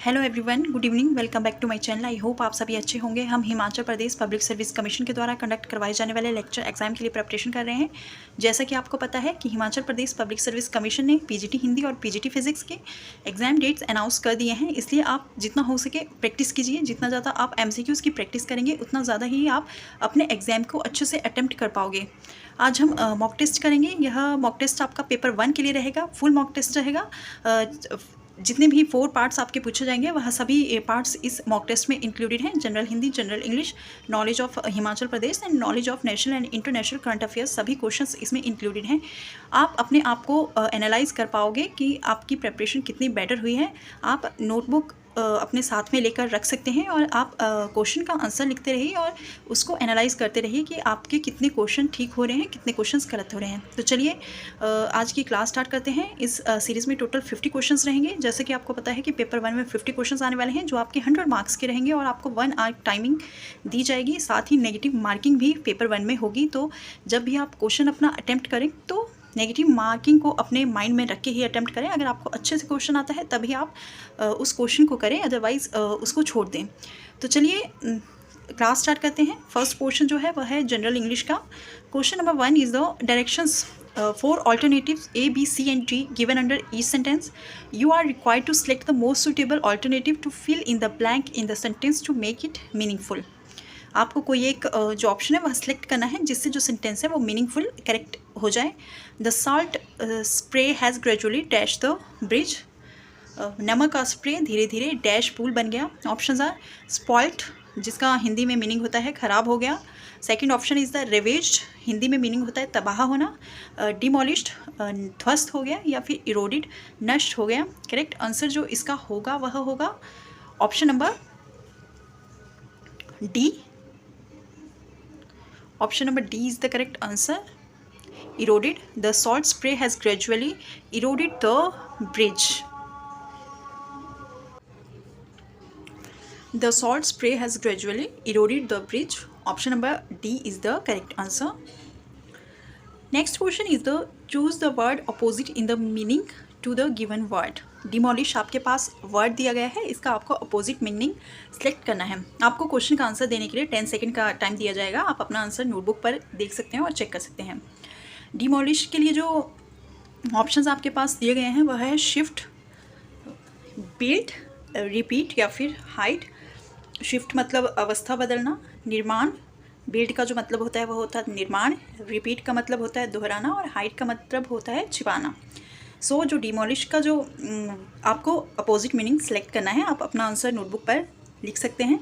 Hello everyone, good evening. Welcome back to my channel. I hope आप सभी अच्छे होंगे। हम Himachal Pradesh public service commission के द्वारा कंडक्ट करवाए जाने वाले लेक्चर एग्जाम के लिए प्रिपरेशन कर रहे हैं। जैसा कि आपको पता है कि Himachal Pradesh public service commission ने पीजीटी हिंदी और पीजीटी फिजिक्स के एग्जाम डेट्स अनाउंस कर दिए हैं। इसलिए आप जितना हो सके प्रैक्टिस कीजिए। जितना ज़्यादा आप एमसीक्यूज़ की प्रैक्टिस करेंगे उतना ज़्यादा ही आप अपने एग्जाम को अच्छे से अटेम्प्ट कर पाओगे। आज हम मॉक टेस्ट करेंगे। यह मॉक टेस्ट आपका पेपर 1 के लिए रहेगा। फुल मॉक टेस्ट रहेगा। जितने भी 4 पार्ट्स आपके पूछे जाएंगे वह सभी पार्ट्स इस मॉक टेस्ट में इंक्लूडेड हैं। General Hindi, general English, knowledge of Himachal Pradesh and knowledge of national and international current affairs, सभी क्वेश्चंस इसमें इंक्लूडेड हैं। आप अपने आप को एनालाइज कर पाओगे कि आपकी प्रेपरेशन कितनी बेटर हुई है। आप नोटबुक अपने साथ में लेकर रख सकते हैं और आप क्वेश्चन का आंसर लिखते रहिए और उसको एनालाइज करते रहिए कि आपके कितने क्वेश्चन ठीक हो रहे हैं, कितने क्वेश्चंस गलत हो रहे हैं। तो चलिए आज की क्लास स्टार्ट करते हैं। इस सीरीज़ में टोटल 50 क्वेश्चंस रहेंगे। जैसे कि आपको पता है कि पेपर 1 में 50 क्वेश्चंस आने वाले हैं जो आपके 100 मार्क्स के रहेंगे और आपको 1 आवर टाइमिंग दी जाएगी। साथ ही नेगेटिव मार्किंग भी पेपर 1 में होगी। तो जब भी आप क्वेश्चन अपना अटैम्प्ट करें तो नेगेटिव मार्किंग को अपने माइंड में रख के ही अटैम्प्ट करें। अगर आपको अच्छे से क्वेश्चन आता है तभी आप उस क्वेश्चन को करें, अदरवाइज़ उसको छोड़ दें। तो चलिए क्लास स्टार्ट करते हैं। फर्स्ट क्वेश्चन जो है वह है जनरल इंग्लिश का। Question number 1 is the directions for alternatives A, B, C and D given under each sentence. You are required to select the most suitable alternative to fill in the blank in the sentence to make it meaningful. आपको कोई एक जो option है वह select करना है जिससे जो सेंटेंस है वो मीनिंगफुल करेक्ट हो जाए। The salt spray has gradually dash the bridge. नमक का स्प्रे धीरे धीरे डैश पुल बन गया। ऑप्शंस आर स्पॉइल्ड, जिसका हिंदी में मीनिंग होता है ख़राब हो गया। Second option is the ravaged, Hindi में मीनिंग होता है तबाह होना। डिमोलिश्ड, ध्वस्त हो गया, या फिर इरोडेड, नष्ट हो गया। करेक्ट आंसर जो इसका होगा वह होगा option number D. Option number D is the correct answer. Eroded. The salt spray has gradually eroded the bridge. The salt spray has gradually eroded the bridge. Option number D is the correct answer. Next question is the choose the word opposite in the meaning to the given word. Demolish आपके पास word दिया गया है, इसका आपको opposite meaning select करना है। आपको question का आंसर देने के लिए 10 सेकंड का टाइम दिया जाएगा। आप अपना आंसर नोटबुक पर देख सकते हैं और चेक कर सकते हैं। डिमोलिश के लिए जो ऑप्शंस आपके पास दिए गए हैं वह है शिफ्ट, बिल्ड, रिपीट या फिर हाइड। शिफ्ट मतलब अवस्था बदलना, निर्माण, बिल्ड का जो मतलब होता है वह होता है निर्माण, रिपीट का मतलब होता है दोहराना और हाइड का मतलब होता है छिपाना। सो जो डिमोलिश का जो आपको अपोजिट मीनिंग सेलेक्ट करना है, आप अपना आंसर नोटबुक पर लिख सकते हैं।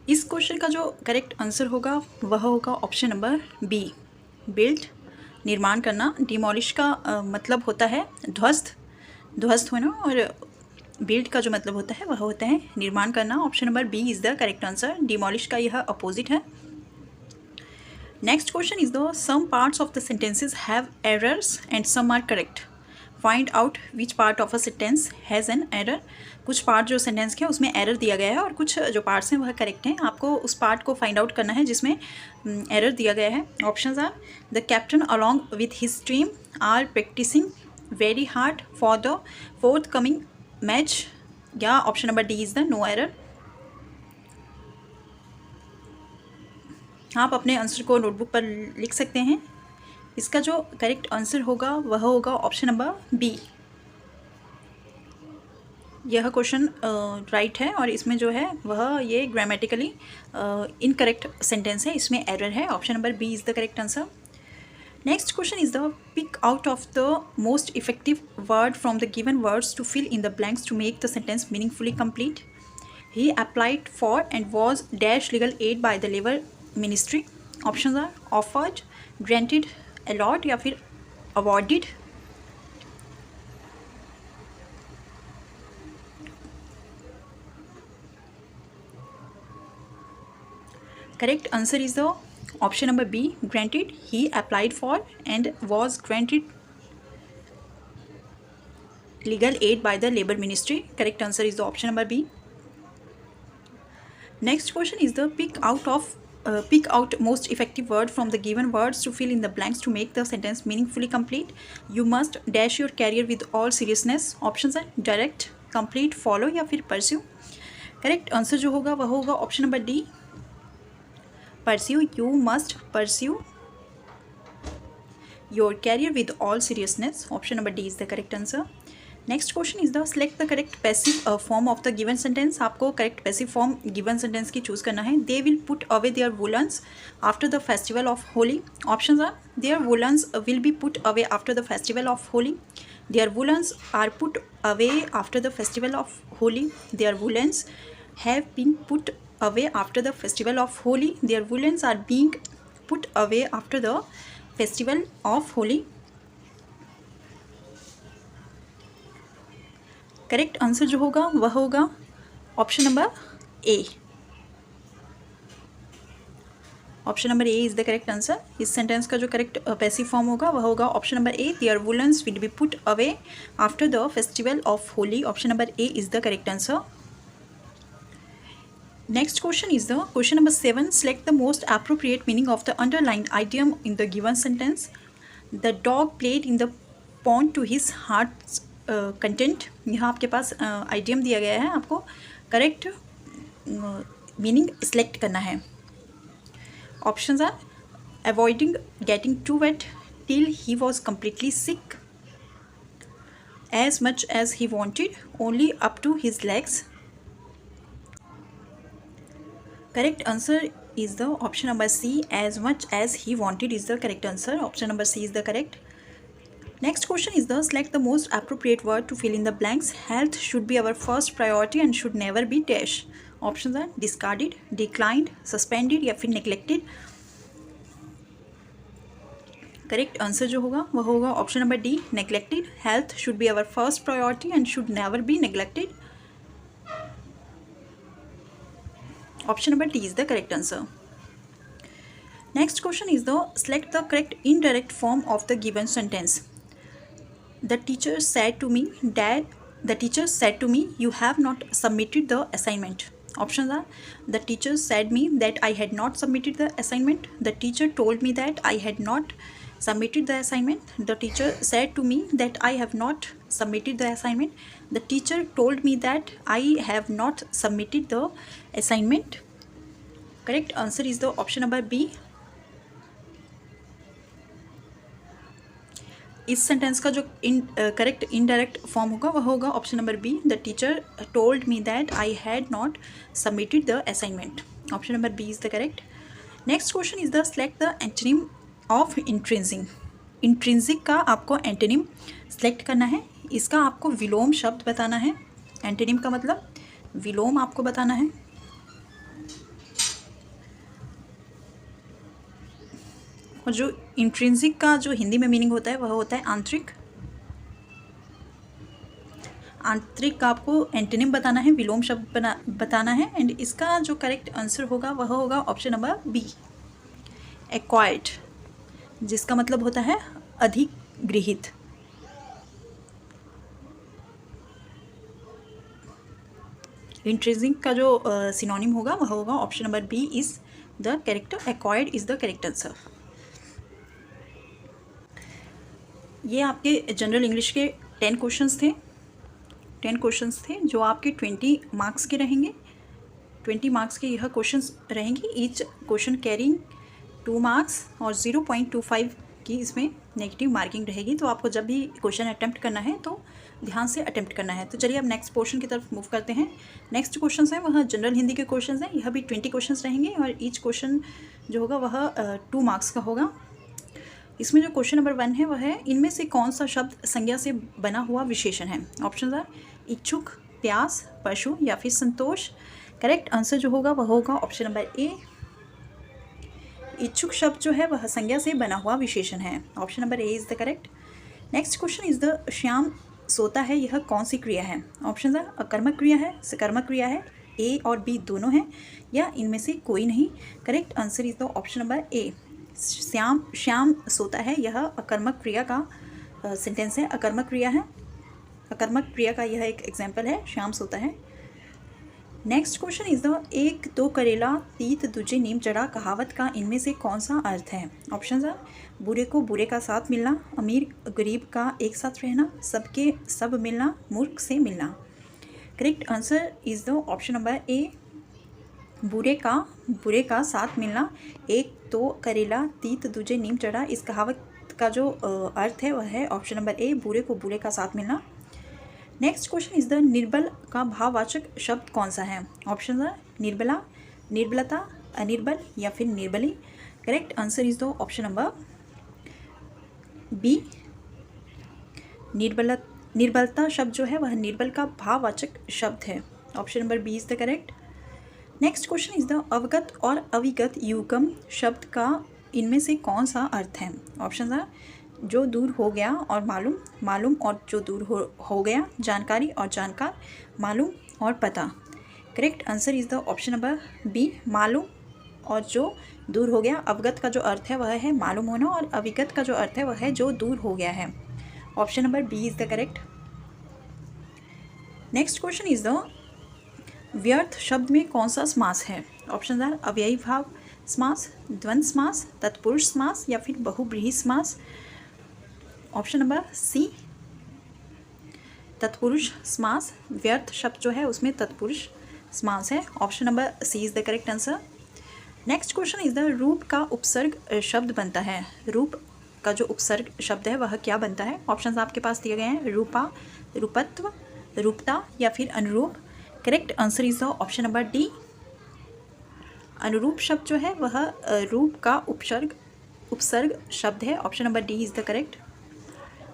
इस क्वेश्चन का जो करेक्ट आंसर होगा वह होगा ऑप्शन नंबर बी, बिल्ड, निर्माण करना। डिमोलिश का मतलब होता है ध्वस्त होना और बिल्ड का जो मतलब होता है वह होता है निर्माण करना। Option number B is the correct answer. Demolish का यह अपोजिट है। Next question is the some parts of the sentences have errors and some are correct. Find out which part of a sentence has an error. कुछ part जो sentence के उसमें error दिया गया है और कुछ जो पार्ट्स हैं वह करेक्ट हैं। आपको उस पार्ट को फाइंड आउट करना है जिसमें एरर दिया गया है। Options are the captain along with his team are practising very hard for the fourth coming match, या option number D is the no error. आप अपने आंसर को नोटबुक पर लिख सकते हैं। इसका जो करेक्ट आंसर होगा वह होगा ऑप्शन नंबर बी। यह क्वेश्चन राइट है और इसमें जो है वह ये ग्रामेटिकली इनकरेक्ट सेंटेंस है, इसमें एरर है। Option number B is the correct answer. Next question is the pick out of the most effective word from the given words to fill in the blanks to make the sentence meaningfully complete. He applied for and was dash legal aid by the Labour Ministry. Options are offered, granted, allowed या फिर awarded. Correct answer is the option number B, granted. He applied for and was granted legal aid by the Labour Ministry. Correct answer is the option number B. Next question is the pick out most effective word from the given words to fill in the blanks to make the sentence meaningfully complete. You must dash your career with all seriousness. Options are direct, complete, follow या फिर pursue. Correct answer जो होगा वह होगा option number D, pursue. You must pursue your career with all seriousness. Option number D is the correct answer. Next question is the select the correct passive form of the given sentence. आपको correct passive form given sentence की choose करना है. They will put away their woolens after the festival of Holi. Options are their woolens will be put away after the festival of Holi. Their woolens are put away after the festival of Holi. Their woolens have been put away after the festival of Holi. Their woolens are being put away after the festival of Holi. Correct answer जो होगा वह होगा option number A. Option number A is the correct answer. इस sentence का जो correct passive form होगा वह होगा option number A. There woollens will be put away after the festival of Holi. Option number A is the correct answer. Next question is the question number 7. Select the most appropriate meaning of the underlined idiom in the given sentence. The dog played in the pond to his heart's content. यहाँ आपके पास idiom दिया गया है, आपको correct meaning select करना है. Options are avoiding getting too wet till he was completely sick, as much as he wanted, only up to his legs. Correct answer is the option number C. As much as he wanted is the correct answer. Option number C is the correct. Next question is the select the most appropriate word to fill in the blanks. Health should be our first priority and should never be dash. Options are discarded, declined, suspended या फिर neglected. Correct answer जो होगा वह होगा option number D, neglected. Health should be our first priority and should never be neglected. Option number D is the correct answer. Next question is the select the correct indirect form of the given sentence. The teacher said to me you have not submitted the assignment. Options are the teacher said me that I had not submitted the assignment. The teacher told me that I had not submitted the assignment. The teacher said to me that I have not submitted the assignment. The teacher told me that I have not submitted the assignment. Correct answer is the option number B. इस sentence का जो correct indirect form होगा वह होगा option number B. The teacher told me that I had not submitted the assignment. Option number B is the correct. Next question is the select the antonym of intrinsic. Intrinsic का आपको antonym select करना है. इसका आपको विलोम शब्द बताना है. Antonym का मतलब विलोम आपको बताना है. और जो इंट्रिंसिक का जो हिंदी में मीनिंग होता है वह होता है आंतरिक. आंतरिक का आपको एंटोनिम बताना है, विलोम शब्द बताना है. एंड इसका जो करेक्ट आंसर होगा वह होगा ऑप्शन नंबर बी, एक्वायर्ड, जिसका मतलब होता है अधिगृहित. इंट्रिंसिक का जो सिनोनिम होगा वह होगा option number B is the correct. Acquired is the correct answer. ये आपके जनरल इंग्लिश के 10 क्वेश्चंस थे जो आपके 20 मार्क्स के रहेंगे. 20 मार्क्स के यह क्वेश्चंस रहेंगे. ईच क्वेश्चन कैरिंग 2 मार्क्स और 0.25 की इसमें नेगेटिव मार्किंग रहेगी. तो आपको जब भी क्वेश्चन अटैम्प्ट करना है तो ध्यान से अटैम्प्ट करना है. तो चलिए अब नेक्स्ट पोर्शन की तरफ मूव करते हैं. नेक्स्ट क्वेश्चन है वह जनरल हिंदी के क्वेश्चन हैं. यह भी 20 क्वेश्चन रहेंगे और ईच क्वेश्चन जो होगा वह 2 मार्क्स का होगा. इसमें जो क्वेश्चन नंबर 1 है वह है इनमें से कौन सा शब्द संज्ञा से बना हुआ विशेषण है. ऑप्शन आर इच्छुक, प्यास, पशु या फिर संतोष. करेक्ट आंसर जो होगा वह होगा ऑप्शन नंबर ए. इच्छुक शब्द जो है वह संज्ञा से बना हुआ विशेषण है. Option number A is the correct. Next question is the Shyam सोता है यह कौन सी क्रिया है. ऑप्शन आर अकर्मक क्रिया है, सकर्मक क्रिया है, ए और बी दोनों हैं या इनमें से कोई नहीं. Correct answer is the option number ए. श्याम सोता है यह अकर्मक क्रिया का सेंटेंस है. अकर्मक क्रिया है. अकर्मक क्रिया का यह एक एग्जाम्पल है. श्याम सोता है. नेक्स्ट क्वेश्चन इज द एक दो करेला तीत दूजे नीम जड़ा कहावत का इनमें से कौन सा अर्थ है? ऑप्शन आर बुरे को बुरे का साथ मिलना, अमीर गरीब का एक साथ रहना, सबके सब मिलना, मूर्ख से मिलना। Correct answer is the option number ए, बुरे का साथ मिलना। एक तो करेला तीत दूजे नीम चढ़ा, इस कहावत का जो अर्थ है वह है ऑप्शन नंबर ए, बुरे को बुरे का साथ मिलना। नेक्स्ट क्वेश्चन इज द निर्बल का भाववाचक शब्द कौन सा है? ऑप्शन आर निर्बला, निर्बलता, अनिर्बल या फिर निर्बली। Correct answer is the option number B, निर्बलता शब्द जो है वह निर्बल का भाववाचक शब्द है। Option number B is the correct. Next question is the अवगत और अविगत युगम शब्द का इनमें से कौन सा अर्थ है? ऑप्शन आर जो दूर हो गया और मालूम, मालूम और जो दूर हो गया, जानकारी और जानकार, मालूम और पता। Correct answer is the option number B, मालूम और जो दूर हो गया। अवगत का जो अर्थ है वह है मालूम होना और अविगत का जो अर्थ है वह है जो दूर हो गया है। Option number B is the correct. Next question is the व्यर्थ शब्द में कौन सा समास है? ऑप्शन आर अव्ययी भाव समास, द्वंद्व समास, तत्पुरुष समास या फिर बहुब्रीहि समास। ऑप्शन नंबर सी, तत्पुरुष समास। व्यर्थ शब्द जो है उसमें तत्पुरुष समास है। Option number C is the correct answer. Next question is the रूप का उपसर्ग शब्द बनता है। रूप का जो उपसर्ग शब्द है वह क्या बनता है? ऑप्शन आपके पास दिए गए हैं, रूपा, रूपत्व, रूपता या फिर अनुरूप। Correct answer is the option number D, अनुरूप शब्द जो है वह रूप का उपसर्ग शब्द है। Option number D is the correct.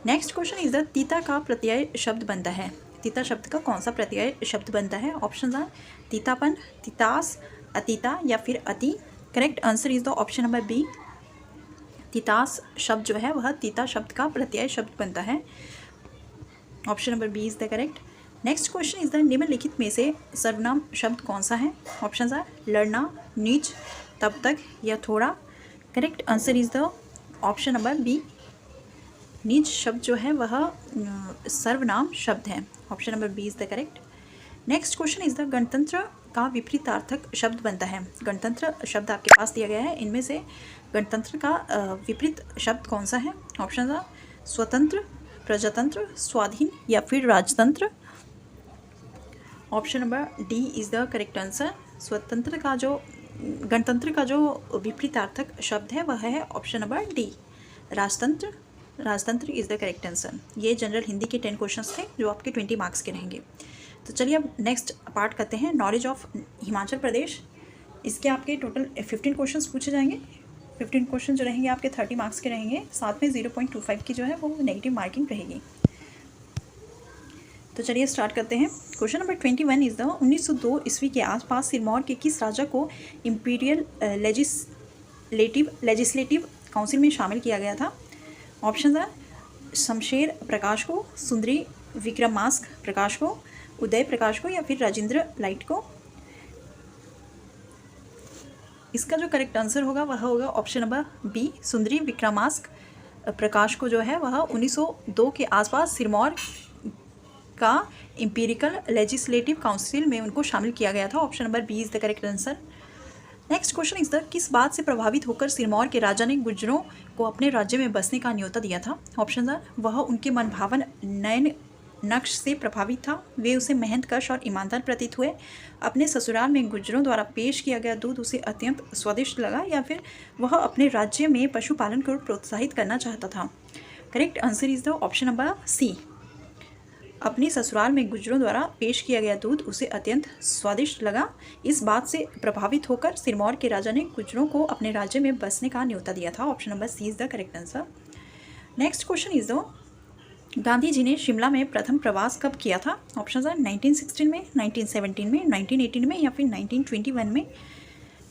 Next question is the तीता का प्रत्यय शब्द बनता है। तीता शब्द का कौन सा प्रत्यय शब्द बनता है? ऑप्शन आर तीतापन, तितास, अतीता या फिर अति। Correct answer is the option number B, तितास शब्द जो है वह तीता शब्द का प्रत्यय शब्द बनता है। Option number B is the correct. Next question is the निम्नलिखित में से सर्वनाम शब्द कौन सा है? ऑप्शन आर लड़ना, नीच, तब तक या थोड़ा। Correct answer is the option number B, नीच शब्द जो है वह सर्वनाम शब्द है। Option number B is the correct. Next question is the गणतंत्र का विपरीतार्थक शब्द बनता है। गणतंत्र शब्द आपके पास दिया गया है, इनमें से गणतंत्र का विपरीत शब्द कौन सा है? ऑप्शन आर स्वतंत्र, प्रजातंत्र, स्वाधीन या फिर राजतंत्र। Option number D is the correct answer. स्वतंत्र का जो गणतंत्र का जो विपरीतार्थक शब्द है वह है ऑप्शन नंबर डी, राजतंत्र। राजतंत्र इज द करेक्ट आंसर। ये जनरल हिंदी के 10 क्वेश्चंस थे जो आपके 20 मार्क्स के रहेंगे। तो चलिए अब नेक्स्ट पार्ट करते हैं, नॉलेज ऑफ हिमाचल प्रदेश। इसके आपके टोटल 15 क्वेश्चंस पूछे जाएंगे। 15 क्वेश्चन जो रहेंगे आपके 30 मार्क्स के रहेंगे, साथ में 0.25 की जो है वो नेगेटिव मार्किंग रहेगी। तो चलिए स्टार्ट करते हैं। क्वेश्चन नंबर 21 इज द 1902 ईस्वी के आसपास सिरमौर के किस राजा को इम्पीरियल लेजिस्लेटिव काउंसिल में शामिल किया गया था? ऑप्शन आर शमशेर प्रकाश को, सुंदरी विक्रमास्क प्रकाश को, उदय प्रकाश को या फिर राजेंद्र लाइट को। इसका जो करेक्ट आंसर होगा वह होगा ऑप्शन नंबर बी, सुंदरी विक्रमास्क प्रकाश को जो है वह 1902 के आसपास सिरमौर का इम्पीरिकल लेजिस्लेटिव काउंसिल में उनको शामिल किया गया था। Option number B is the correct answer. Next question is the किस बात से प्रभावित होकर सिरमौर के राजा ने गुर्जरों को अपने राज्य में बसने का न्योता दिया था? ऑप्शन आर वह उनके मनभावन नयन नक्श से प्रभावित था, वे उसे मेहनतकश और ईमानदार प्रतीत हुए, अपने ससुराल में गुर्जरों द्वारा पेश किया गया दूध उसे अत्यंत स्वादिष्ट लगा या फिर वह अपने राज्य में पशुपालन को प्रोत्साहित करना चाहता था। Correct answer is the option number C, अपने ससुराल में गुर्जरों द्वारा पेश किया गया दूध उसे अत्यंत स्वादिष्ट लगा। इस बात से प्रभावित होकर सिरमौर के राजा ने गुर्जरों को अपने राज्य में बसने का न्योता दिया था। Option number C is the correct answer. Next question is the Gandhi ji ने शिमला में प्रथम प्रवास कब किया था? ऑप्शन आर 1916 में, 1917 में, 1918 में या फिर 1921 में।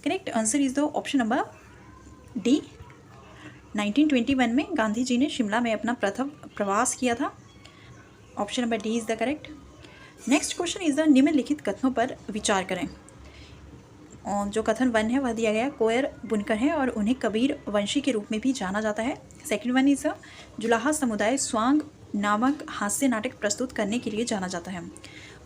Correct answer is the option number D, 1921 में गांधी जी ने शिमला में अपना प्रथम प्रवास किया था। Option number D is the correct. Next question is the निम्नलिखित कथनों पर विचार करें। और जो कथन 1 है वह दिया गया कोयर बुनकर है और उन्हें कबीर वंशी के रूप में भी जाना जाता है। सेकंड वन इज जुलाहा समुदाय स्वांग नामक हास्य नाटक प्रस्तुत करने के लिए जाना जाता है।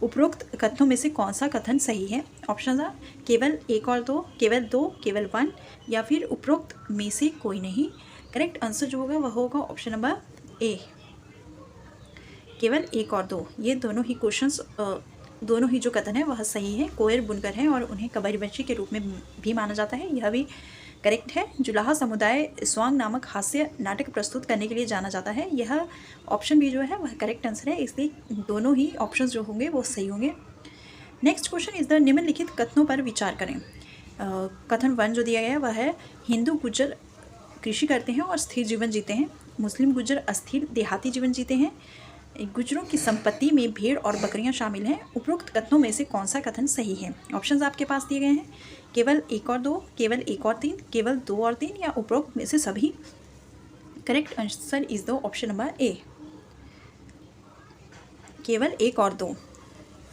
उपरोक्त कथनों में से कौन सा कथन सही है? ऑप्शन आ केवल एक और दो, केवल दो, केवल वन, या फिर उपरोक्त में से कोई नहीं। करेक्ट आंसर जो होगा वह होगा ऑप्शन नंबर ए, केवल एक और दो। ये दोनों ही क्वेश्चंस, दोनों ही जो कथन है वह सही है। कोयर बुनकर हैं और उन्हें कबीरवंशी के रूप में भी माना जाता है, यह भी करेक्ट है। जुलाहा समुदाय स्वांग नामक हास्य नाटक प्रस्तुत करने के लिए जाना जाता है, यह ऑप्शन भी जो है वह करेक्ट आंसर है, इसलिए दोनों ही ऑप्शंस जो होंगे वो सही होंगे। नेक्स्ट क्वेश्चन इज द निम्नलिखित कथनों पर विचार करें। कथन 1 जो दिया गया है वह है हिंदू गुज्जर कृषि करते हैं और स्थिर जीवन जीते हैं, मुस्लिम गुज्जर अस्थिर देहाती जीवन जीते हैं, गुज्जरों की संपत्ति में भेड़ और बकरियां शामिल हैं। उपरोक्त कथनों में से कौन सा कथन सही है? ऑप्शंस आपके पास दिए गए हैं, केवल एक और दो, केवल एक और तीन, केवल दो और तीन, या उपरोक्त में से सभी। Correct answer is the option number ए, केवल एक और दो।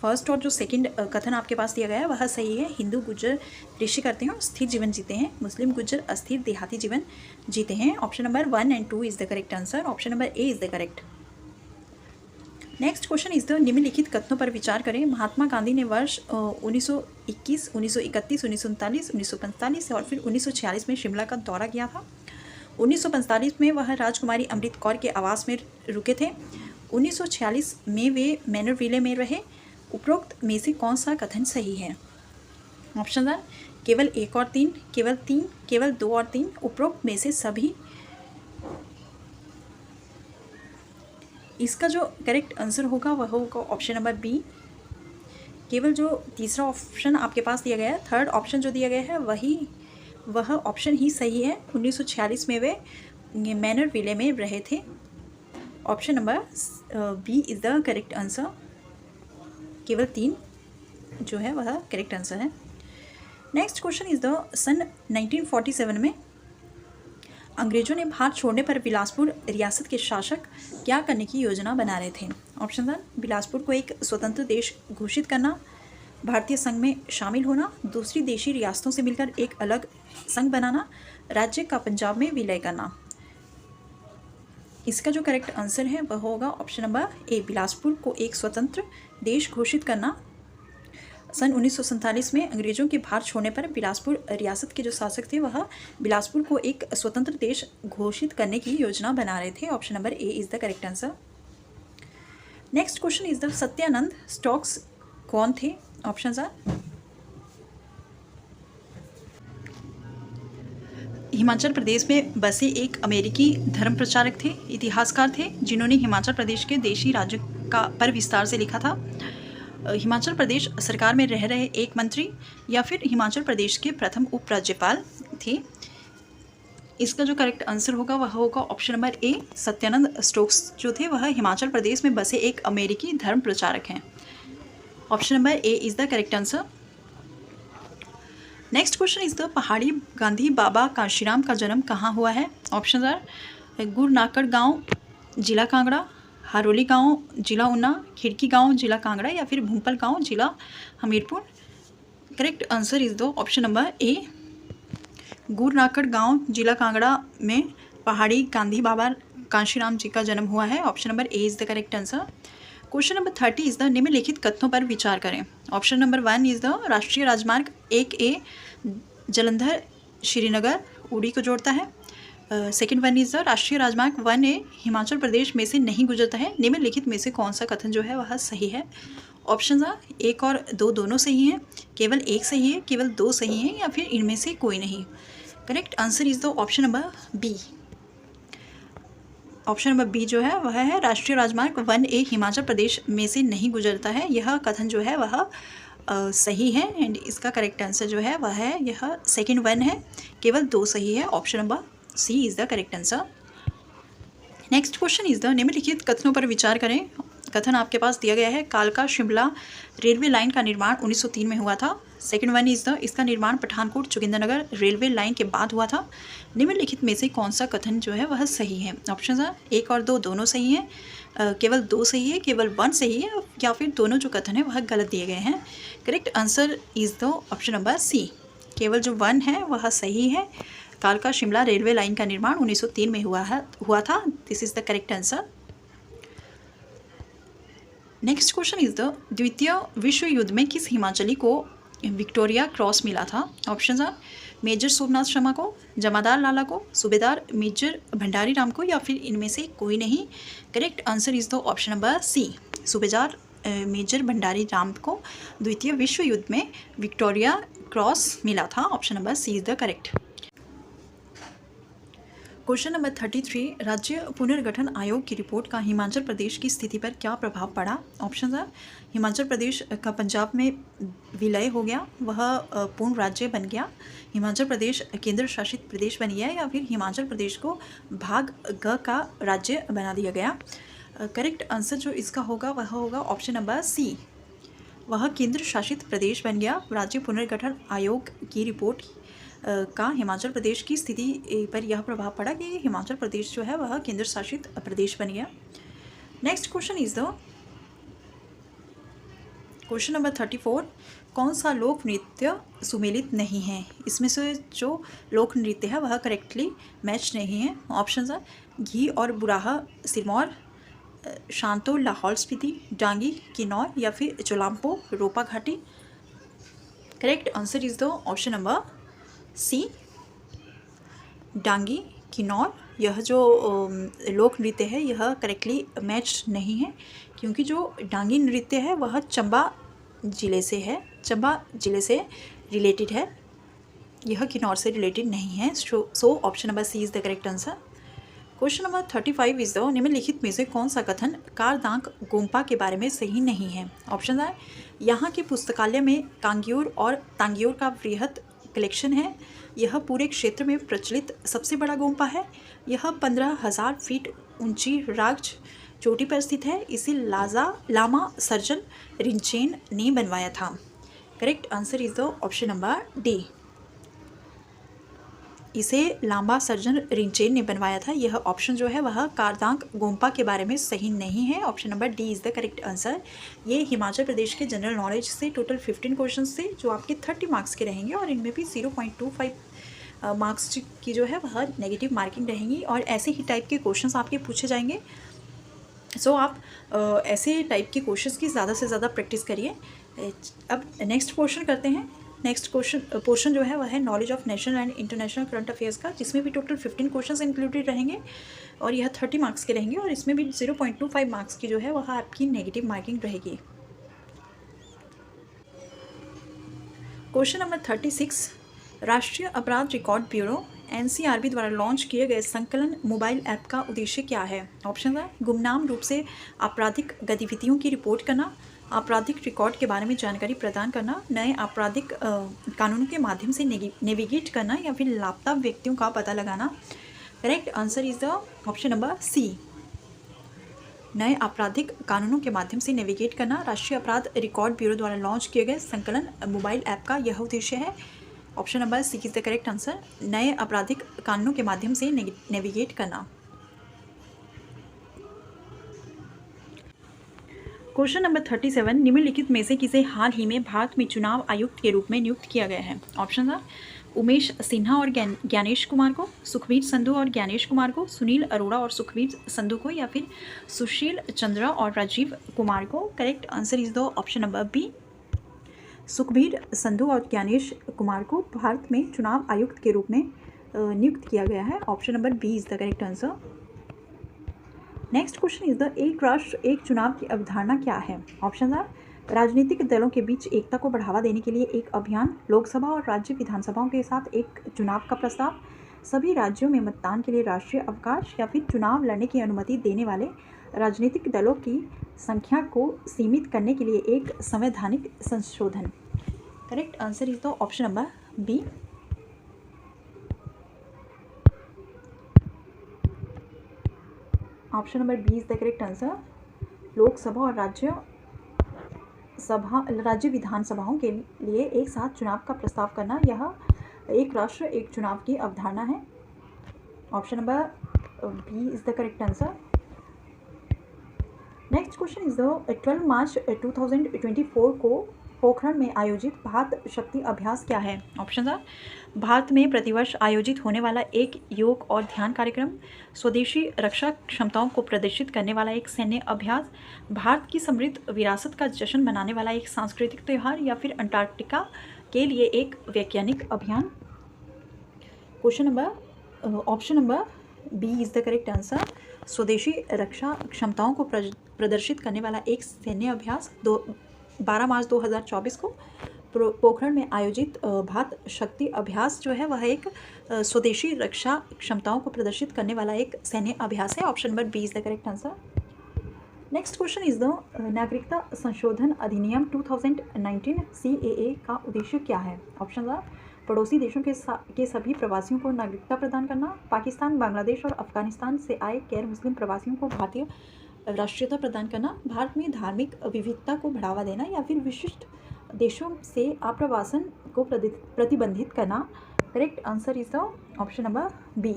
फर्स्ट और जो सेकंड कथन आपके पास दिया गया है वह सही है। हिंदू गुज्जर कृषि करते हैं और स्थिर जीवन जीते हैं, मुस्लिम गुज्जर अस्थिर देहाती जीवन जीते हैं। Option number 1 and 2 is the correct answer, option number A is the correct. Next question is the निम्नलिखित कथनों पर विचार करें। महात्मा गांधी ने वर्ष 1921, 1931, 1939, 1945 और फिर 1946 में शिमला का दौरा किया था। 1945 में वह राजकुमारी अमृत कौर के आवास में रुके थे। 1946 में वे मैनर विले में रहे। उपरोक्त में से कौन सा कथन सही है? ऑप्शन आर केवल एक और तीन, केवल तीन, केवल दो और तीन, उपरोक्त में से सभी। इसका जो करेक्ट आंसर होगा वह होगा ऑप्शन नंबर बी, केवल जो तीसरा ऑप्शन आपके पास दिया गया है, थर्ड ऑप्शन जो दिया गया है वह ऑप्शन ही सही है। 1946 में वे मैनर विले में रहे थे। Option number B is the correct answer, केवल तीन जो है वह करेक्ट आंसर है। नेक्स्ट क्वेश्चन इज द सन 1947 में अंग्रेजों ने भारत छोड़ने पर बिलासपुर रियासत के शासक क्या करने की योजना बना रहे थे? ऑप्शन वन बिलासपुर को एक स्वतंत्र देश घोषित करना, भारतीय संघ में शामिल होना, दूसरी देशी रियासतों से मिलकर एक अलग संघ बनाना, राज्य का पंजाब में विलय करना। इसका जो करेक्ट आंसर है वह होगा ऑप्शन नंबर ए, बिलासपुर को एक स्वतंत्र देश घोषित करना। सन 1947 में अंग्रेजों के भारत छोड़ने पर बिलासपुर रियासत के जो शासक थे वह बिलासपुर को एक स्वतंत्र देश घोषित करने की योजना बना रहे थे। Option number A is the correct answer. Next question is the Satyanand Stokes कौन थे? ऑप्शन आर हिमाचल प्रदेश में बसे एक अमेरिकी धर्म प्रचारक थे, इतिहासकार थे, जिन्होंने हिमाचल प्रदेश के देशी राज्य का पर विस्तार से लिखा था। हिमाचल प्रदेश सरकार में रह रहे एक मंत्री, या फिर हिमाचल प्रदेश के प्रथम उपराज्यपाल थे। इसका जो करेक्ट आंसर होगा वह होगा ऑप्शन नंबर ए, सत्यानंद स्टोक्स जो थे वह हिमाचल प्रदेश में बसे एक अमेरिकी धर्म प्रचारक हैं। Option number A is the correct answer. Next question is the पहाड़ी गांधी बाबा कांशीराम का जन्म कहाँ हुआ है? ऑप्शन आर गुरनाकड़ गांव, जिला कांगड़ा, हरोली गांव, जिला ऊना, खिड़की गांव, जिला कांगड़ा, या फिर भूंपल गांव, जिला Hamirpur. Correct answer is the option number A, Gurnakad गांव, जिला कांगड़ा में पहाड़ी गांधी बाबा कांशीराम जी का जन्म हुआ है। Option number A is the correct answer. Question number 30 is the निम्नलिखित कथनों पर विचार करें। ऑप्शन नंबर 1 इज द राष्ट्रीय राजमार्ग 1A जलंधर श्रीनगर उड़ी को जोड़ता है। सेकेंड वन इज द राष्ट्रीय राजमार्ग 1A हिमाचल प्रदेश में से नहीं गुजरता है। निम्नलिखित में से कौन सा कथन जो है वह सही है? ऑप्शन आ एक और दो दोनों सही हैं, केवल एक सही है, केवल दो सही हैं, या फिर इनमें से कोई नहीं। Correct answer is the option number B. Option number B जो है वह है राष्ट्रीय राजमार्ग 1A हिमाचल प्रदेश में से नहीं गुजरता है। यह कथन जो है वह सही है, एंड इसका करेक्ट आंसर जो है वह है यह सेकेंड वन है, केवल दो सही है। Option number C is the correct answer. Next question is the निम्नलिखित कथनों पर विचार करें। कथन आपके पास दिया गया है कालका शिमला रेलवे लाइन का निर्माण 1903 में हुआ था। सेकेंड वन इज द इसका निर्माण पठानकोट जोगिंद्रनगर रेलवे लाइन के बाद हुआ था। निम्नलिखित में से कौन सा कथन जो है वह सही है? ऑप्शन आ एक और दो दोनों सही हैं, केवल दो सही है, केवल वन सही है, या फिर दोनों जो कथन है वह गलत दिए गए हैं। Correct answer is the option number C, केवल जो वन है वह सही है। कालका शिमला रेलवे लाइन का निर्माण 1903 में हुआ था। This is the correct answer. Next question is the द्वितीय विश्व युद्ध में किस हिमाचली को विक्टोरिया क्रॉस मिला था? Option are major Somnath Sharma को, जमादार लाला को, सूबेदार मेजर भंडारी राम को, या फिर इनमें से कोई नहीं। Correct answer is the option number C, सूबेदार मेजर भंडारी राम को द्वितीय विश्व युद्ध में विक्टोरिया क्रॉस मिला था। Option number C is the correct. Question number 33, राज्य पुनर्गठन आयोग की रिपोर्ट का हिमाचल प्रदेश की स्थिति पर क्या प्रभाव पड़ा? ऑप्शन आर हिमाचल प्रदेश का पंजाब में विलय हो गया, वह पूर्ण राज्य बन गया, हिमाचल प्रदेश केंद्र शासित प्रदेश बन गया, या फिर हिमाचल प्रदेश को भाग ग का राज्य बना दिया गया। करेक्ट आंसर जो इसका होगा वह होगा ऑप्शन नंबर सी, वह केंद्र शासित प्रदेश बन गया। राज्य पुनर्गठन आयोग की रिपोर्ट का हिमाचल प्रदेश की स्थिति पर यह प्रभाव पड़ा कि हिमाचल प्रदेश जो है वह केंद्र शासित प्रदेश बन गया। Next question is the question number 34, कौन सा लोक नृत्य सुमेलित नहीं है? इसमें से जो लोक नृत्य है वह करेक्टली मैच नहीं है। ऑप्शन आर घी और बुराहा सिरमौर, शांतो लाहौल स्पीति, डांगी किन्नौर, या फिर चोलाम्पो रोपा घाटी। Correct answer is the option number C, डांगी किन्नौर। यह जो लोक नृत्य है यह करेक्टली मैच नहीं है, क्योंकि जो डांगी नृत्य है वह चंबा ज़िले से है, चंबा ज़िले से रिलेटेड है, यह किन्नौर से रिलेटेड नहीं है। So option number C is the correct answer. Question number 35 is the निम्नलिखित में से कौन सा कथन कारदांक गोम्पा के बारे में सही नहीं है? ऑप्शन है यहाँ के पुस्तकालय में कांग्योर और तांग्योर का वृहद कलेक्शन है, यह पूरे क्षेत्र में प्रचलित सबसे बड़ा गोम्पा है, यह 15,000 फीट ऊंची राज चोटी पर स्थित है, इसे लामा सर्जन रिंचेन ने बनवाया था। Correct answer is the option number D, इसे लामा सर्जन रिंचेन ने बनवाया था। यह ऑप्शन जो है वह कारदांक गोम्पा के बारे में सही नहीं है। Option number D is the correct answer. ये हिमाचल प्रदेश के जनरल नॉलेज से टोटल 15 क्वेश्चन थे जो आपके 30 मार्क्स के रहेंगे, और इनमें भी 0.25 मार्क्स की जो है वह नेगेटिव मार्किंग रहेंगी, और ऐसे ही टाइप के क्वेश्चन आपके पूछे जाएंगे। सो आप ऐसे टाइप के क्वेश्चन की ज़्यादा से ज़्यादा प्रैक्टिस करिए। अब नेक्स्ट क्वेश्चन करते हैं। नेक्स्ट पोर्शन जो है वह है knowledge of national and international current affairs का, जिसमें भी टोटल 15 क्वेश्चंस इंक्लूडेड रहेंगे, और यह 30 मार्क्स के रहेंगे, और इसमें भी 0.25 मार्क्स की जो है वह आपकी नेगेटिव मार्किंग रहेगी। क्वेश्चन नंबर 36, राष्ट्रीय अपराध रिकॉर्ड ब्यूरो NCRB द्वारा लॉन्च किए गए संकलन मोबाइल ऐप का उद्देश्य क्या है? ऑप्शन है गुमनाम रूप से आपराधिक गतिविधियों की रिपोर्ट करना, आपराधिक रिकॉर्ड के बारे में जानकारी प्रदान करना, नए आपराधिक कानूनों के माध्यम से नेविगेट करना, या फिर लापता व्यक्तियों का पता लगाना। Correct answer is the option number C, नए आपराधिक कानूनों के माध्यम से नेविगेट करना। राष्ट्रीय अपराध रिकॉर्ड ब्यूरो द्वारा लॉन्च किए गए संकलन मोबाइल ऐप का यह उद्देश्य है। Option number C is the correct answer, नए आपराधिक कानूनों के माध्यम से नेविगेट करना। क्वेश्चन नंबर 37, निम्नलिखित में से किसे हाल ही में भारत में चुनाव आयुक्त के रूप में नियुक्त किया गया है? ऑप्शन है उमेश सिन्हा और ज्ञानेश कुमार को, सुखबीर संधू और ज्ञानेश कुमार को, सुनील अरोड़ा और सुखबीर संधू को, या फिर सुशील चंद्रा और राजीव कुमार को। Correct answer is the option number B, Sukhbir Sandhu और ज्ञानेश कुमार को भारत में चुनाव आयुक्त के रूप में नियुक्त किया गया है। Option number B is the correct answer. Next question is the एक राष्ट्र एक चुनाव की अवधारणा क्या है? ऑप्शन है राजनीतिक दलों के बीच एकता को बढ़ावा देने के लिए एक अभियान, लोकसभा और राज्य विधानसभाओं के साथ एक चुनाव का प्रस्ताव, सभी राज्यों में मतदान के लिए राष्ट्रीय अवकाश, या फिर चुनाव लड़ने की अनुमति देने वाले राजनीतिक दलों की संख्या को सीमित करने के लिए एक संवैधानिक संशोधन। Correct answer is the option number B, option number B is the correct answer. Lok Sabha और राज्य विधानसभाओं के लिए एक साथ चुनाव का प्रस्ताव करना, यह एक राष्ट्र एक चुनाव की अवधारणा है। Option number B is the correct answer. Next question is the 12 मार्च 2024 को पोखरण में आयोजित भारत शक्ति अभ्यास क्या है? ऑप्शन आर भारत में प्रतिवर्ष आयोजित होने वाला एक योग और ध्यान कार्यक्रम, स्वदेशी रक्षा क्षमताओं को प्रदर्शित करने वाला एक सैन्य अभ्यास, भारत की समृद्ध विरासत का जश्न मनाने वाला एक सांस्कृतिक त्यौहार, या फिर अंटार्कटिका के लिए एक वैज्ञानिक अभियान। Question number option number B is the correct answer. स्वदेशी रक्षा क्षमताओं को प्रदर्शित करने वाला एक सैन्य अभ्यास 12 मार्च 2024 को पोखरण में आयोजित भारत शक्ति अभ्यास जो है वह एक स्वदेशी रक्षा क्षमताओं को प्रदर्शित करने वाला एक सैन्य अभ्यास है। Option number B is the correct answer. Next question is the नागरिकता संशोधन अधिनियम 2019 CAA का उद्देश्य क्या है? ऑप्शन आर पड़ोसी देशों के सभी प्रवासियों को नागरिकता प्रदान करना, पाकिस्तान, बांग्लादेश और अफगानिस्तान से आए गैर मुस्लिम प्रवासियों को भारतीय राष्ट्रीयता प्रदान करना, भारत में धार्मिक विविधता को बढ़ावा देना, या फिर विशिष्ट देशों से आप्रवासन को प्रतिबंधित करना। Correct answer is the option number B.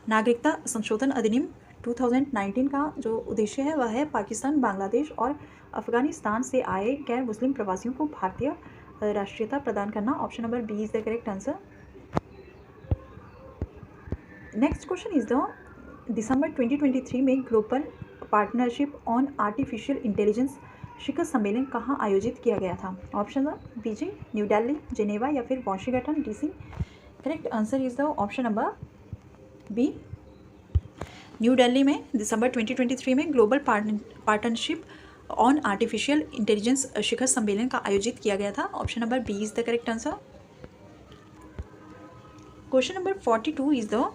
नागरिकता संशोधन अधिनियम 2019 का जो उद्देश्य है वह है पाकिस्तान, बांग्लादेश और अफगानिस्तान से आए गैर मुस्लिम प्रवासियों को भारतीय राष्ट्रीयता प्रदान करना। Option number B is the correct answer. Next question is the दिसंबर 2023 में global partnership on artificial intelligence शिखर सम्मेलन कहाँ आयोजित किया गया था? Option are Beijing, New Delhi, Geneva, या फिर Washington DC। Correct answer is the option number B. New Delhi में दिसंबर 2023 में global partnership on artificial intelligence शिखर सम्मेलन का आयोजित किया गया था। Option number B is the correct answer. Question number 42 is the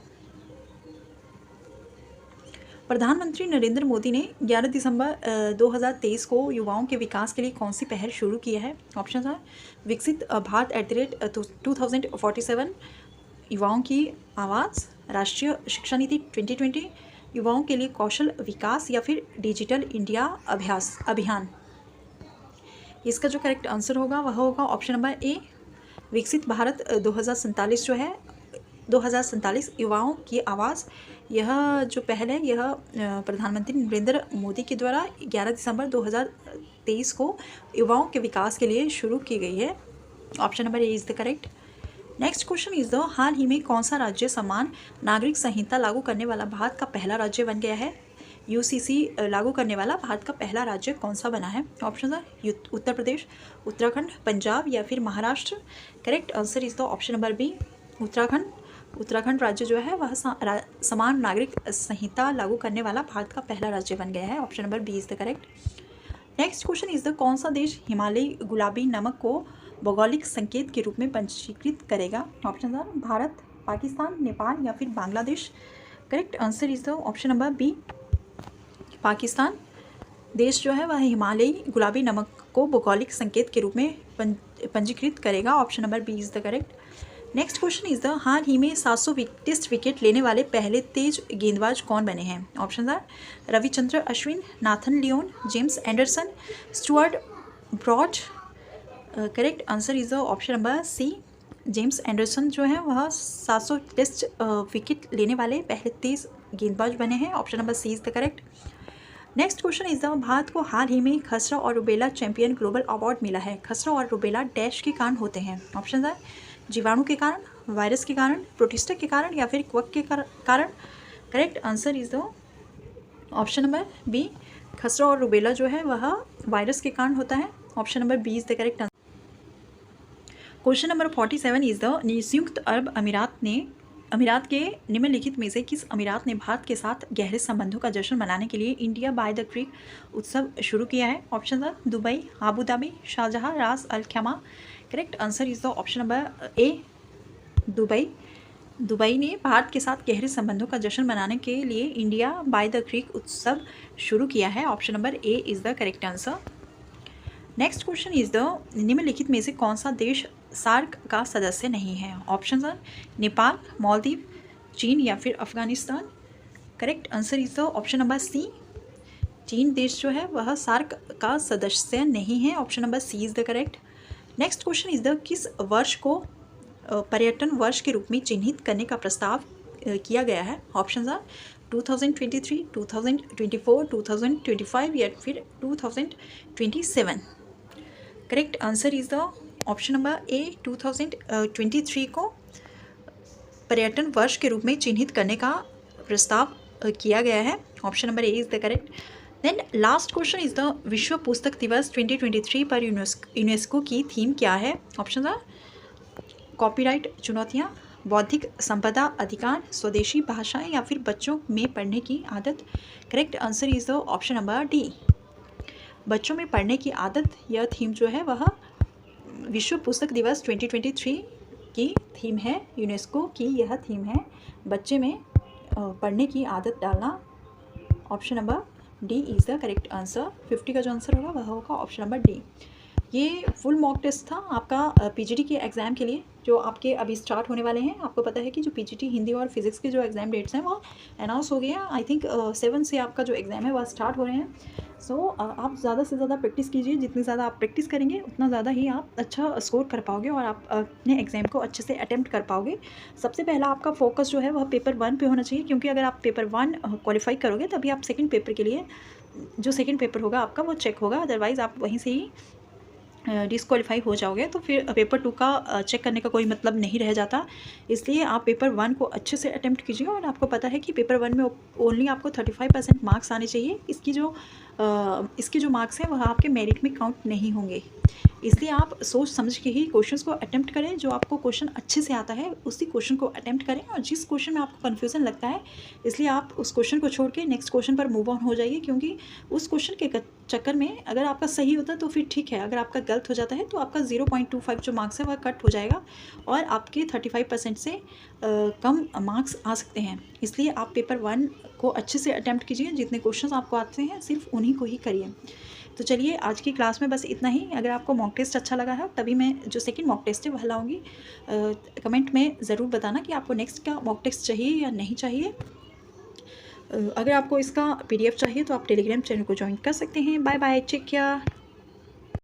प्रधानमंत्री नरेंद्र मोदी ने 11 दिसंबर 2023 को युवाओं के विकास के लिए कौन सी पहल शुरू की है? ऑप्शन आर विकसित भारत @2047, युवाओं की आवाज़, राष्ट्रीय शिक्षा नीति 2020, युवाओं के लिए कौशल विकास, या फिर डिजिटल इंडिया अभियान। इसका जो करेक्ट आंसर होगा वह होगा ऑप्शन नंबर ए, विकसित भारत 2047 जो है 2047 युवाओं की आवाज़। यह जो पहल है यह प्रधानमंत्री नरेंद्र मोदी के द्वारा 11 दिसंबर 2023 को युवाओं के विकास के लिए शुरू की गई है। Option number A is the correct. Next question is the हाल ही में कौन सा राज्य समान नागरिक संहिता लागू करने वाला भारत का पहला राज्य बन गया है? UCC लागू करने वाला भारत का पहला राज्य कौन सा बना है? ऑप्शन आर उत्तर प्रदेश, उत्तराखंड, पंजाब, या फिर Maharashtra. Correct answer is the option number B, Uttarakhand राज्य जो है वह समान नागरिक संहिता लागू करने वाला भारत का पहला राज्य बन गया है। Option number B is the correct. Next question is the कौन सा देश हिमालयी गुलाबी नमक को भौगोलिक संकेत के रूप में पंजीकृत करेगा? ऑप्शन आर भारत, पाकिस्तान, नेपाल, या फिर Bangladesh. Correct answer is the option number B, Pakistan देश जो है वह हिमालयी गुलाबी नमक को भौगोलिक संकेत के रूप में पंजीकृत करेगा। Option number B is the correct. Next question is the हाल ही में 700 टेस्ट विकेट लेने वाले पहले तेज गेंदबाज कौन बने हैं? Option are Ravichandra Ashwin, Nathan Lyon, James Anderson, Stuart Broad. Correct answer is the option number C, James Anderson जो है वह 700 टेस्ट विकेट लेने वाले पहले तेज गेंदबाज बने हैं। Option number C is the correct. Next question is the Bharat को हाल ही में खसरा और रुबेला चैंपियन ग्लोबल अवार्ड मिला है। खसरा और रुबेला डैश के कारण होते हैं? ऑप्शन आर जीवाणु के कारण, वायरस के कारण, प्रोटिस्टा के कारण, या फिर क्वक के कारण। Correct answer is the option number B, खसरा और रुबेला जो है वह वायरस के कारण होता है। Option number B is the correct answer. Question number 47 is the संयुक्त अरब अमीरात के निम्नलिखित में से किस अमीरात ने भारत के साथ गहरे संबंधों का जश्न मनाने के लिए इंडिया बाय द क्रीक उत्सव शुरू किया है? Option are Dubai, Abu Dhabi, Sharjah, Ras Al Khaimah. Correct answer is the option number A, Dubai ने भारत के साथ गहरे संबंधों का जश्न मनाने के लिए इंडिया बाय द क्रीक उत्सव शुरू किया है। Option number A is the correct answer. Next question is the निम्नलिखित में से कौन सा देश सार्क का सदस्य नहीं है? ऑप्शन आर नेपाल, मालदीव, चीन, या फिर Afghanistan. Correct answer is the option number C, चीन देश जो है वह सार्क का सदस्य नहीं है। Option number C is the correct. Next question is the किस वर्ष को पर्यटन वर्ष के रूप में चिन्हित करने का प्रस्ताव किया गया है? ऑप्शन आर 2023, 2024, 2025, या फिर 2027। Correct answer is the option number ए। 2023 को पर्यटन वर्ष के रूप में चिन्हित करने का प्रस्ताव किया गया है। Option number A is the correct. Then last question is the विश्व पुस्तक दिवस 2023 पर यूनेस्को की थीम क्या है? ऑप्शन आर कॉपीराइट चुनौतियाँ, बौद्धिक संपदा अधिकार, स्वदेशी भाषाएं या फिर बच्चों में पढ़ने की आदत। Correct answer is the option number D, बच्चों में पढ़ने की आदत। यह थीम जो है वह विश्व पुस्तक दिवस 2023 की थीम है, यूनेस्को की यह थीम है, बच्चे में पढ़ने की आदत डालना। Option number D is the correct answer. 50 का जो आंसर होगा वह होगा ऑप्शन नंबर डी। ये फुल मॉक टेस्ट था आपका पीजीटी के एग्ज़ाम के लिए, जो आपके अभी स्टार्ट होने वाले हैं। आपको पता है कि जो पीजीटी हिंदी और फिजिक्स के जो एग्ज़ाम डेट्स हैं वो अनाउंस हो गए हैं। आई थिंक 7 से आपका जो एग्ज़ाम है वह स्टार्ट हो रहे हैं। सो आप ज़्यादा से ज़्यादा प्रैक्टिस कीजिए। जितनी ज़्यादा आप प्रैक्टिस करेंगे उतना ज़्यादा ही आप अच्छा स्कोर कर पाओगे और आप अपने एग्ज़ाम को अच्छे से अटेम्प्ट कर पाओगे। सबसे पहला आपका फोकस जो है वह पेपर 1 पे होना चाहिए, क्योंकि अगर आप पेपर 1 क्वालिफाई करोगे तभी आप सेकेंड पेपर के लिए, जो सेकेंड पेपर होगा आपका वो चेक होगा। अदरवाइज़ आप वहीं से ही डिस्क्वालीफाई हो जाओगे, तो फिर पेपर 2 का चेक करने का कोई मतलब नहीं रह जाता। इसलिए आप पेपर 1 को अच्छे से अटेम्प्ट कीजिए। और आपको पता है कि पेपर 1 में ओनली आपको 35% मार्क्स आने चाहिए। इसके जो मार्क्स हैं वह आपके मेरिट में काउंट नहीं होंगे। इसलिए आप सोच समझ के ही क्वेश्चंस को अटेम्प्ट करें। जो आपको क्वेश्चन अच्छे से आता है उसी क्वेश्चन को अटेम्प्ट करें, और जिस क्वेश्चन में आपको कन्फ्यूज़न लगता है इसलिए आप उस क्वेश्चन को छोड़ के नेक्स्ट क्वेश्चन पर मूव ऑन हो जाइए। क्योंकि उस क्वेश्चन के चक्कर में अगर आपका सही होता है तो फिर ठीक है, अगर आपका गलत हो जाता है तो आपका 0.25 जो मार्क्स है वह कट हो जाएगा और आपके 35% से कम मार्क्स आ सकते हैं। इसलिए आप पेपर 1 को अच्छे से अटेम्प्ट कीजिए। जितने क्वेश्चंस आपको आते हैं सिर्फ उन्हीं को ही करिए। तो चलिए आज की क्लास में बस इतना ही। अगर आपको मॉक टेस्ट अच्छा लगा है तभी मैं जो सेकंड मॉक टेस्ट है वह लाऊंगी। कमेंट में ज़रूर बताना कि आपको नेक्स्ट का मॉक टेस्ट चाहिए या नहीं चाहिए। अगर आपको इसका PDF चाहिए तो आप टेलीग्राम चैनल को ज्वाइन कर सकते हैं। Bye bye, take care.